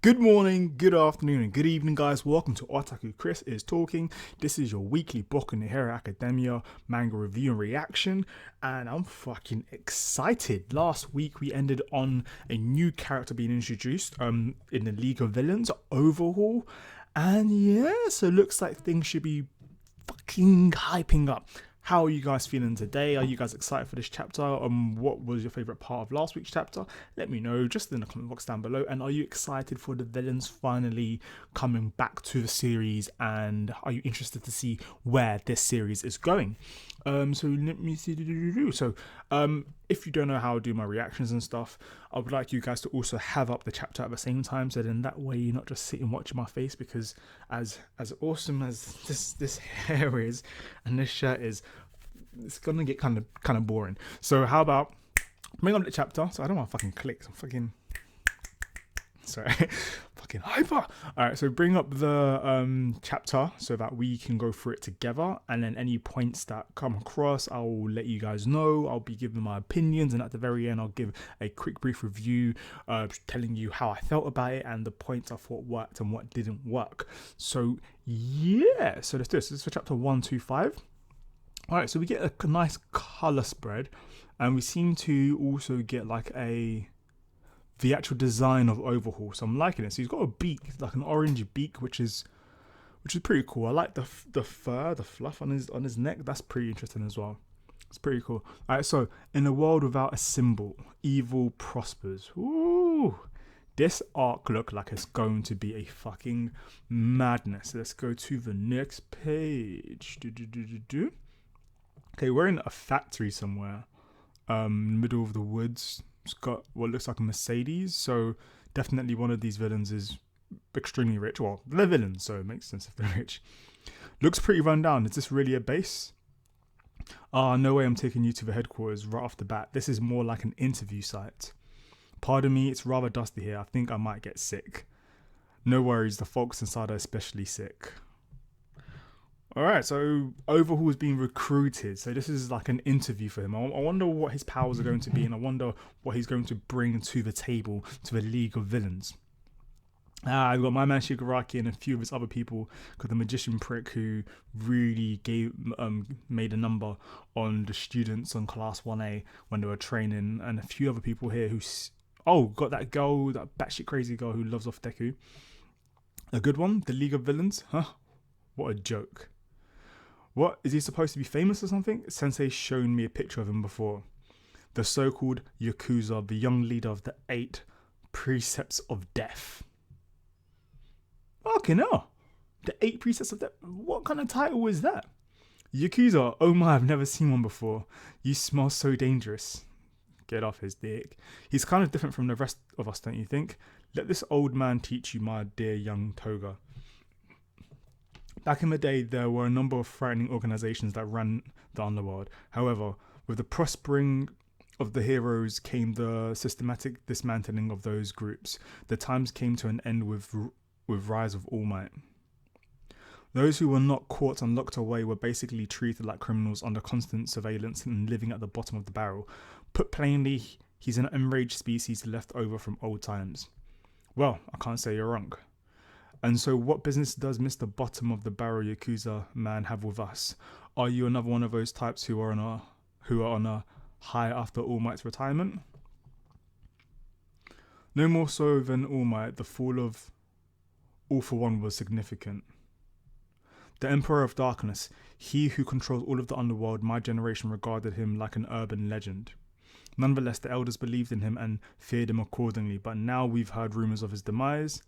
Good morning, good afternoon, and good evening, guys. Welcome to Otaku Chris is Talking. This is your weekly Boku no Hero Academia manga review and reaction, and I'm fucking excited. Last week we ended on a new character being introduced in the League of Villains overhaul, and yeah, so looks like things should be fucking hyping up. How are you guys feeling today? Are you guys excited for this chapter? What was your favorite part of last week's chapter? Let me know just in the comment box down below. And are you excited for the villains finally coming back to the series? And are you interested to see where this series is going? So let me see. So, if you don't know how I do my reactions and stuff, I would like you guys to also have up the chapter at the same time. So then that way you're not just sitting watching my face, because as awesome as this hair is and this shirt is, it's gonna get kind of boring. So how about bring up the chapter? So I don't want to fucking click. I'm fucking sorry, fucking hyper. All right, so bring up the chapter so that we can go through it together, and then any points that come across, I'll let you guys know. I'll be giving my opinions, and at the very end, I'll give a quick brief review, telling you how I felt about it and the points I thought worked and what didn't work. So yeah, so let's do this. This is for chapter 125. All right, so we get a nice color spread, and we seem to also get like the actual design of Overhaul. So I'm liking it. So he's got a beak, like an orange beak, which is pretty cool. I like the fur, the fluff on his neck. That's pretty interesting as well. It's pretty cool. All right, so in a world without a symbol, evil prospers. Ooh, this arc looked like it's going to be a fucking madness. Let's go to the next page. Okay, we're in a factory somewhere, middle of the woods. It's got what looks like a Mercedes, so definitely one of these villains is extremely rich. Well, they're villains, so it makes sense if they're rich. Looks pretty run down. Is this really a base? No way I'm taking you to the headquarters right off the bat. This is more like an interview site. Pardon me, it's rather dusty here. I think I might get sick. No worries, the folks inside are especially sick. Alright, so Overhaul is being recruited. So this is like an interview for him. I wonder what his powers are going to be, and I wonder what he's going to bring to the table, to the League of Villains. I've got my man Shigaraki and a few of his other people, got the magician prick who really made a number on the students on class 1A when they were training, and a few other people here who got that girl, that batshit crazy girl who loves off Deku. A good one, the League of Villains, huh? What a joke. What, is he supposed to be famous or something? Sensei's shown me a picture of him before. The so-called Yakuza, the young leader of the 8 precepts of death. Okay, no. The 8 precepts of death. What kind of title is that? Yakuza, oh my, I've never seen one before. You smell so dangerous. Get off his dick. He's kind of different from the rest of us, don't you think? Let this old man teach you, my dear young Toga. Back in the day, there were a number of frightening organizations that ran the underworld. However, with the prospering of the heroes came the systematic dismantling of those groups. The times came to an end with Rise of All Might. Those who were not caught and locked away were basically treated like criminals under constant surveillance and living at the bottom of the barrel. Put plainly, he's an enraged species left over from old times. Well, I can't say you're wrong. And so what business does Mr. Bottom of the Barrel Yakuza man have with us? Are you another one of those types who are on a high after All Might's retirement? No more so than All Might, the fall of All for One was significant. The Emperor of Darkness, he who controls all of the underworld, my generation regarded him like an urban legend. Nonetheless, the elders believed in him and feared him accordingly, but now we've heard rumors of his demise.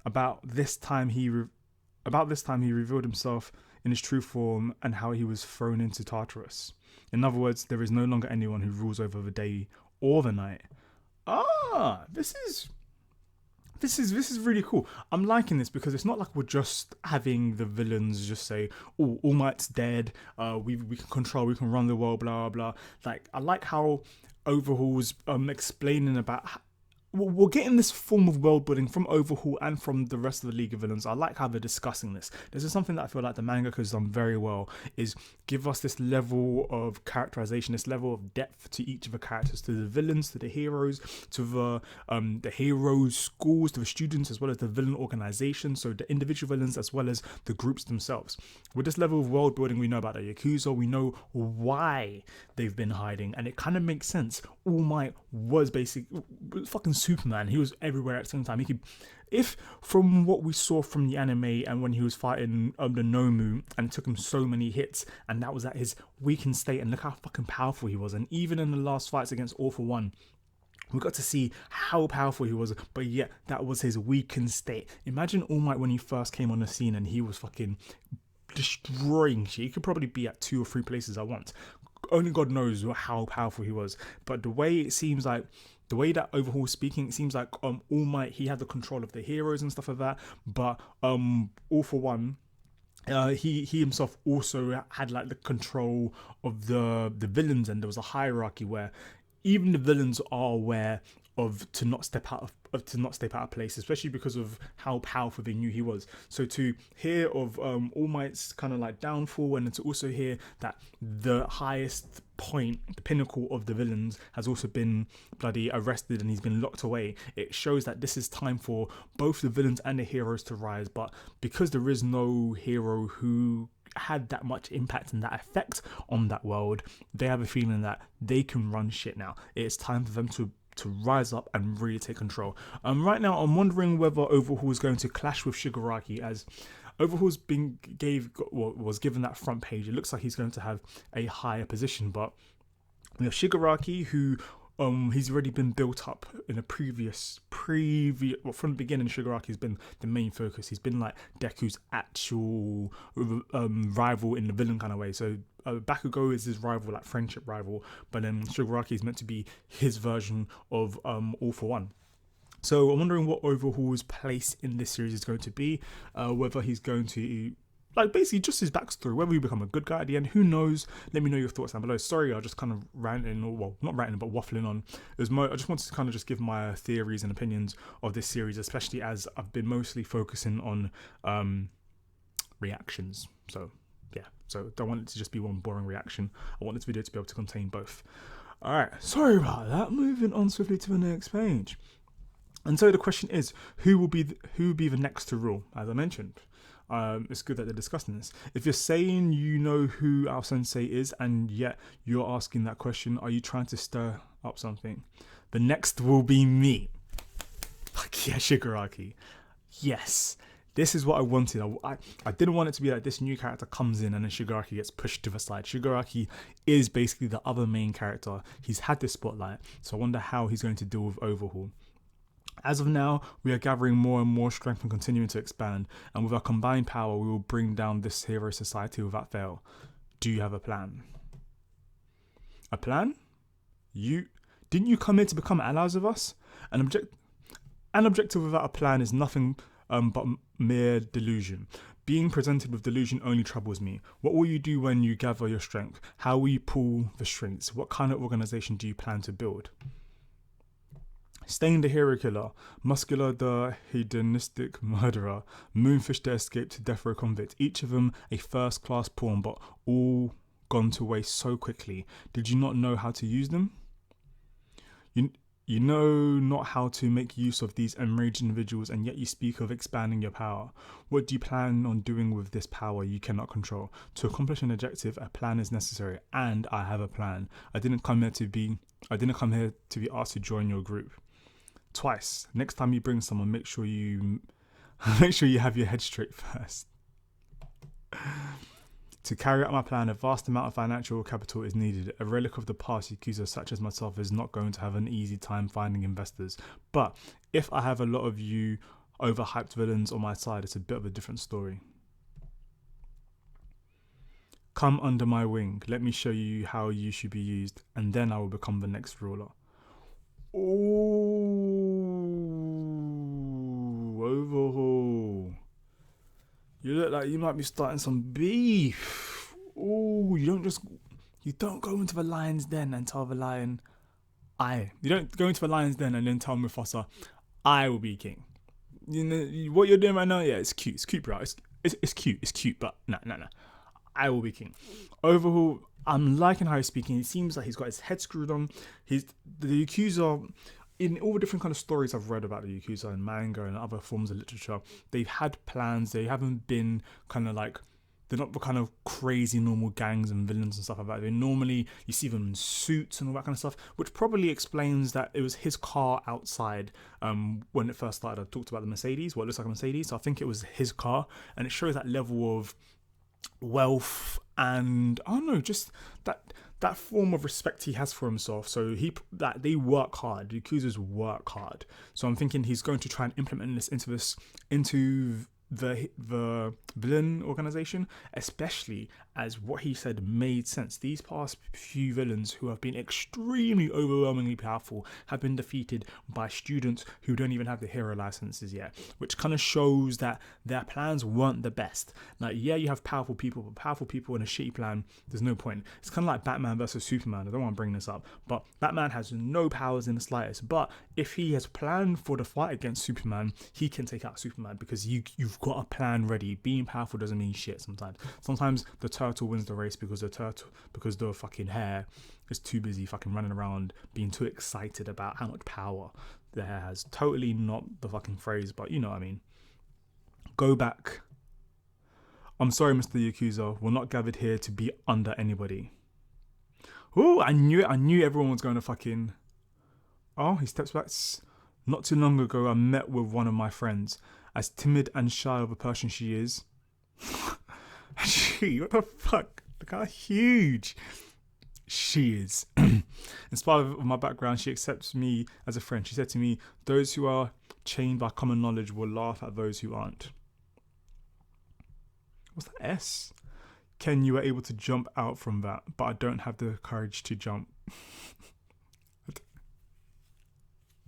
About this time he revealed himself in his true form and how he was thrown into Tartarus. In other words, there is no longer anyone who rules over the day or the night. This is really cool. I'm liking this because it's not like we're just having the villains just say, "Oh, All Might's dead. We can control. We can run the world." Blah blah. Like, I like how Overhaul's explaining about we're getting this form of world building from Overhaul and from the rest of the League of Villains. I like how they're discussing this. This is something that I feel like the mangaka has done very well, is give us this level of characterization, this level of depth to each of the characters, to the villains, to the heroes, to the heroes' schools, to the students, as well as the villain organization, so the individual villains as well as the groups themselves. With this level of world building, we know about the Yakuza, we know why they've been hiding, and it kind of makes sense. All Might was basically fucking Superman. He was everywhere at the same time. He could, if from what we saw from the anime and when he was fighting the Nomu, and it took him so many hits, and that was at his weakened state, and look how fucking powerful he was. And even in the last fights against All For One, we got to see how powerful he was, but yet that was his weakened state. Imagine All Might when he first came on the scene and he was fucking destroying shit. He could probably be at 2 or 3 places at once. Only God knows how powerful he was. But the way it seems like, the way that Overhaul is speaking, it seems like All Might, he had the control of the heroes and stuff like that. But All For One, he himself also had like the control of the villains, and there was a hierarchy where even the villains are aware of to not step out of place, especially because of how powerful they knew he was. So to hear of All Might's kind of like downfall, and to also hear that the highest point, the pinnacle of the villains, has also been bloody arrested and he's been locked away, it shows that this is time for both the villains and the heroes to rise. But because there is no hero who had that much impact and that effect on that world, they have a feeling that they can run shit now. It's time for them to rise up and really take control. Right now, I'm wondering whether Overhaul is going to clash with Shigaraki, as Overhaul's was given that front page. It looks like he's going to have a higher position, but we have Shigaraki, who he's already been built up in a previous well, from the beginning. Shigaraki's been the main focus. He's been like Deku's actual rival in the villain kind of way. So Bakugo is his rival, like friendship rival, but then Shigaraki is meant to be his version of All For One. So I'm wondering what Overhaul's place in this series is going to be, whether he's going to, like, basically just his backstory, whether he become a good guy at the end, who knows. Let me know your thoughts down below. Sorry, I just kind of ranting, or well, not ranting, but waffling on. I just wanted to kind of just give my theories and opinions of this series, especially as I've been mostly focusing on reactions. So yeah, so don't want it to just be one boring reaction. I want this video to be able to contain both. Alright, sorry about that. Moving on swiftly to the next page. And so the question is, who will be the next to rule? As I mentioned, it's good that they're discussing this. If you're saying you know who our sensei is, and yet you're asking that question, are you trying to stir up something? The next will be me. Fuck yeah, Shigaraki. Yes. This is what I wanted. I didn't want it to be like this new character comes in and then Shigaraki gets pushed to the side. Shigaraki is basically the other main character. He's had this spotlight, so I wonder how he's going to deal with Overhaul. As of now, we are gathering more and more strength and continuing to expand, and with our combined power, we will bring down this hero society without fail. Do you have a plan? A plan? Didn't you come here to become allies of us? An objective without a plan is nothing but mere delusion. Being presented with delusion only troubles me. What will you do when you gather your strength? How will you pull the strings? What kind of organization do you plan to build? Stain the hero killer, Muscular the hedonistic murderer, Moonfish the escaped death row convict, each of them a first-class pawn, but all gone to waste so quickly. Did you not know how to use them? You know not how to make use of these enraged individuals, and yet you speak of expanding your power. What do you plan on doing with this power you cannot control? To accomplish an objective, a plan is necessary, and I have a plan. I didn't come here to be asked to join your group. Twice. Next time you bring someone, make sure you have your head straight first. To carry out my plan, a vast amount of financial capital is needed. A relic of the past Yakuza such as myself is not going to have an easy time finding investors. But if I have a lot of you overhyped villains on my side, it's a bit of a different story. Come under my wing. Let me show you how you should be used, and then I will become the next ruler. Oh, Overhaul. You look like you might be starting some beef. Oh, you don't go into the lion's den and tell the lion, You don't go into the lion's den and then tell Mufasa, I will be king. You know what you're doing right now? Yeah, it's cute. It's cute, bro. It's cute. It's cute, but no. I will be king. Overhaul, I'm liking how he's speaking. It seems like he's got his head screwed on. The Yakuza, in all the different kind of stories I've read about the Yakuza and manga and other forms of literature, they've had plans. They haven't been kind of like, they're not the kind of crazy normal gangs and villains and stuff like that. They normally, you see them in suits and all that kind of stuff, which probably explains that it was his car outside when it first started. I talked about the Mercedes, what looks like a Mercedes. So I think it was his car, and it shows that level of wealth and I don't know, just that form of respect he has for himself. So that they work hard. The Yakuzas work hard. So I'm thinking he's going to try and implement this into the villain organization, especially as what he said made sense. These past few villains who have been extremely overwhelmingly powerful have been defeated by students who don't even have the hero licenses yet, which kind of shows that their plans weren't the best. Like, yeah, you have powerful people, but powerful people in a shitty plan, there's no point. It's kind of like Batman versus Superman. I don't want to bring this up, but Batman has no powers in the slightest, but if he has planned for the fight against Superman, he can take out Superman because you've got a plan ready. Being powerful doesn't mean shit sometimes. Sometimes the turtle wins the race because the fucking hare is too busy fucking running around being too excited about how much power the hare has. Totally not the fucking phrase, but you know what I mean. Go back. I'm sorry, Mr. Yakuza. We're not gathered here to be under anybody. Oh, I knew it. I knew everyone was going to fucking... Oh, he steps back. Not too long ago, I met with one of my friends. As timid and shy of a person she is. What the fuck? Look how huge she is. In spite of my background, she accepts me as a friend. She said to me, those who are chained by common knowledge will laugh at those who aren't. What's that S? Ken, you were able to jump out from that, but I don't have the courage to jump.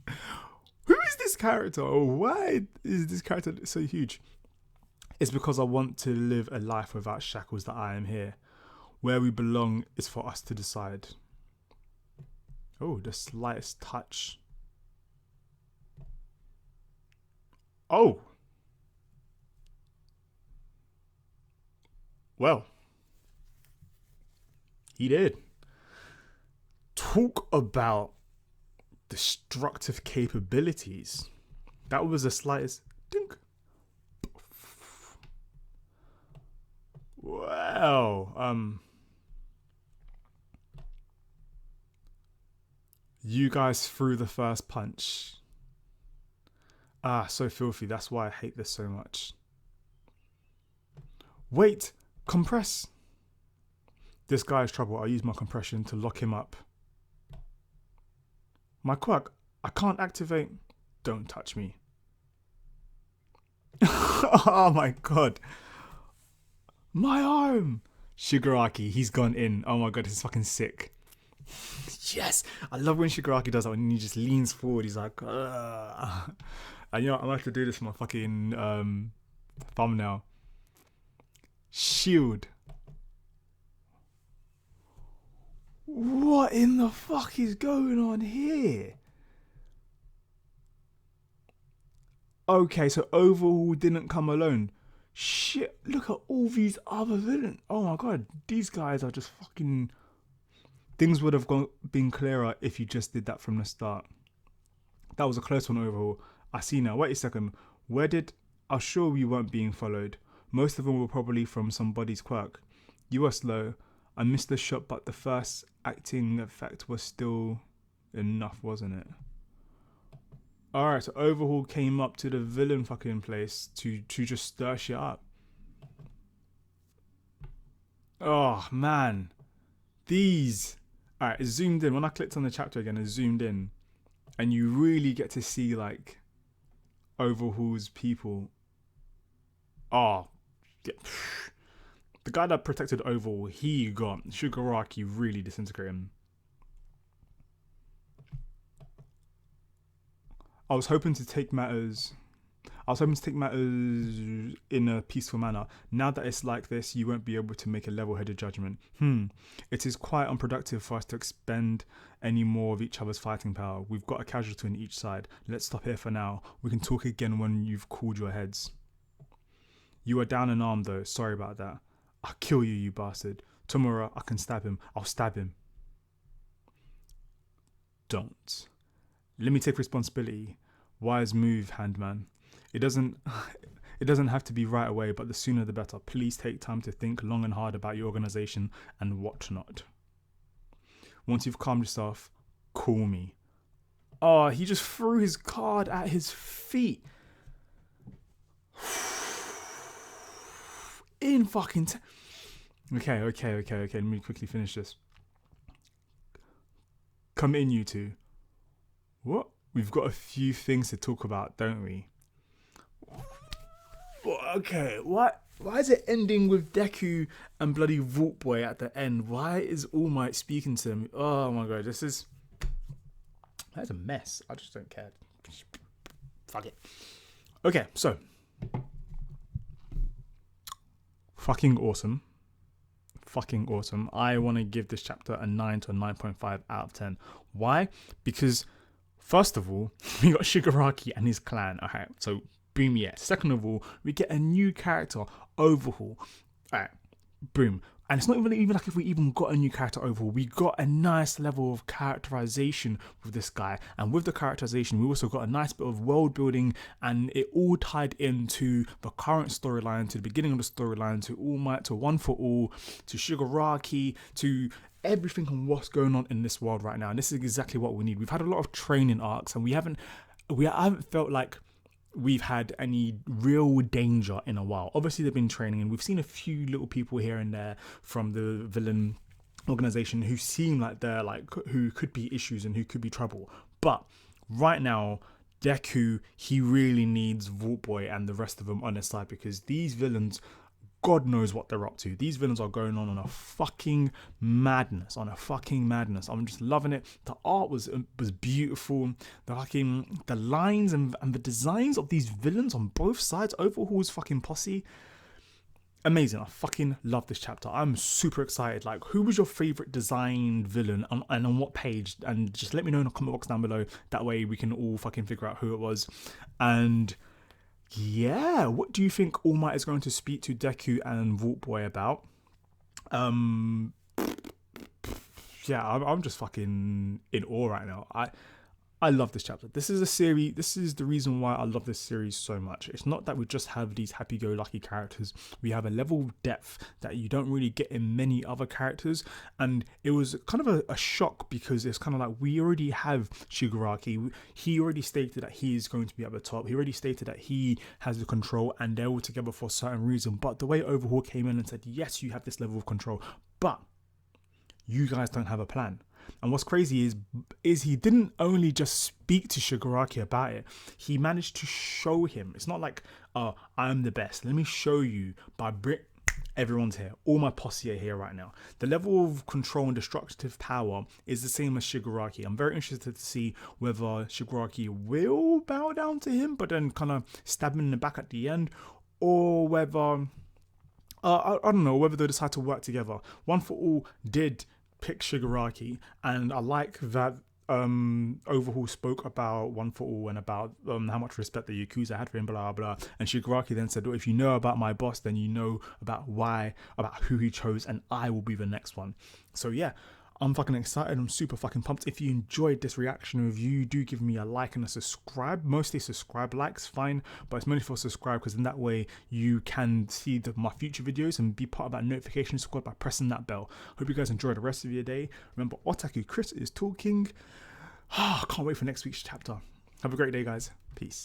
Who is this character? Or why is this character so huge? It's because I want to live a life without shackles that I am here. Where we belong is for us to decide. Oh, the slightest touch. Oh. Well. He did. Talk about destructive capabilities. That was the slightest dink. Wow. You guys threw the first punch. Ah, so filthy. That's why I hate this so much. Wait, compress. This guy is trouble. I use my compression to lock him up. My quirk, I can't activate. Don't touch me. Oh my god. My arm. Shigaraki, he's gone in. Oh my god, he's fucking sick. Yes, I love when Shigaraki does that, when he just leans forward. He's like, ugh. And you know, I'm gonna have to do this for my fucking thumbnail. Shield. What in the fuck is going on here? Okay, so Overhaul didn't come alone. Shit, look at all these other villains. Oh my god, these guys are just fucking... Things would have been clearer if you just did that from the start. That was a close one, Overhaul. I see now. Wait a second. I'm sure we weren't being followed. Most of them were probably from somebody's quirk. You were slow. I missed the shot, but the first acting effect was still enough, wasn't it? Alright, so Overhaul came up to the villain fucking place to just stir shit up. Oh, man. These... Alright, it's zoomed in. When I clicked on the chapter again, it's zoomed in. And you really get to see, like, Overhaul's people. Oh. Yeah. The guy that protected Overhaul, he got Shigaraki really disintegrated him. I was hoping to take matters... I was hoping to take matters in a peaceful manner. Now that it's like this, you won't be able to make a level-headed judgment. It is quite unproductive for us to expend any more of each other's fighting power. We've got a casualty on each side. Let's stop here for now. We can talk again when you've cooled your heads. You are down an arm though. Sorry about that. I'll kill you, you bastard. Tomorrow I can stab him. I'll stab him. Don't. Let me take responsibility. Wise move, Handman. It doesn't have to be right away, but the sooner the better. Please take time to think long and hard about your organization and whatnot. Once you've calmed yourself, call me. Oh, he just threw his card at his feet. In fucking Okay. Let me quickly finish this. Come in, you two. What? We've got a few things to talk about, don't we? Okay, what? Why is it ending with Deku and bloody Vault Boy at the end? Why is All Might speaking to him? Oh my god, that's a mess. I just don't care. Fuck it. Okay, so fucking awesome. I want to give this chapter a 9 to a 9.5 out of 10. Why? Because first of all, we got Shigaraki and his clan. Okay, so boom, yeah. Second of all, we get a new character overhaul. Alright, boom. And it's not even like if we even got a new character overhaul, we got a nice level of characterization with this guy. And with the characterization, we also got a nice bit of world building, and it all tied into the current storyline, to the beginning of the storyline, to All Might, to One for All, to Shigaraki, to everything and what's going on in this world right now. And this is exactly what we need. We've had a lot of training arcs, and I haven't felt like we've had any real danger in a while. Obviously they've been training, and we've seen a few little people here and there from the villain organization who seem like they're like who could be issues and who could be trouble. But right now, Deku, he really needs Vault Boy and the rest of them on his side, because these villains, God knows what they're up to. These villains are going on a fucking madness, I'm just loving it. The art was beautiful. The lines and the designs of these villains on both sides, Overhaul's fucking posse, amazing. I fucking love this chapter. I'm super excited. Like, who was your favorite designed villain and on what page? And just let me know in the comment box down below. That way we can all fucking figure out who it was. And yeah, what do you think All Might is going to speak to Deku and Vault Boy about? Yeah, I'm just fucking in awe right now. I love this chapter. This is a series. This is the reason why I love this series so much. It's not that we just have these happy-go-lucky characters. We have a level of depth that you don't really get in many other characters. And it was kind of a shock, because it's kind of like we already have Shigaraki. He already stated that he is going to be at the top. He already stated that he has the control, and they're all together for a certain reason. But the way Overhaul came in and said, yes, you have this level of control, but you guys don't have a plan. And what's crazy is he didn't only just speak to Shigaraki about it, he managed to show him. It's not like, oh, I'm the best, let me show you by everyone's here, all my posse are here right now. The level of control and destructive power is the same as Shigaraki. I'm very interested to see whether Shigaraki will bow down to him but then kind of stab him in the back at the end, or whether I don't know, whether they decide to work together. One for All did pick Shigaraki, and I like that Overhaul spoke about One for All and about how much respect the Yakuza had for him, blah blah. And Shigaraki then said, well, if you know about my boss, then you know about who he chose, and I will be the next one. So yeah, I'm fucking excited. I'm super fucking pumped. If you enjoyed this reaction review, do give me a like and a subscribe. Mostly subscribe, likes fine, but it's mainly for subscribe, because in that way you can see my future videos and be part of that notification squad by pressing that bell. Hope you guys enjoy the rest of your day. Remember, Otaku Chris is talking. I can't wait for next week's chapter. Have a great day, guys. Peace.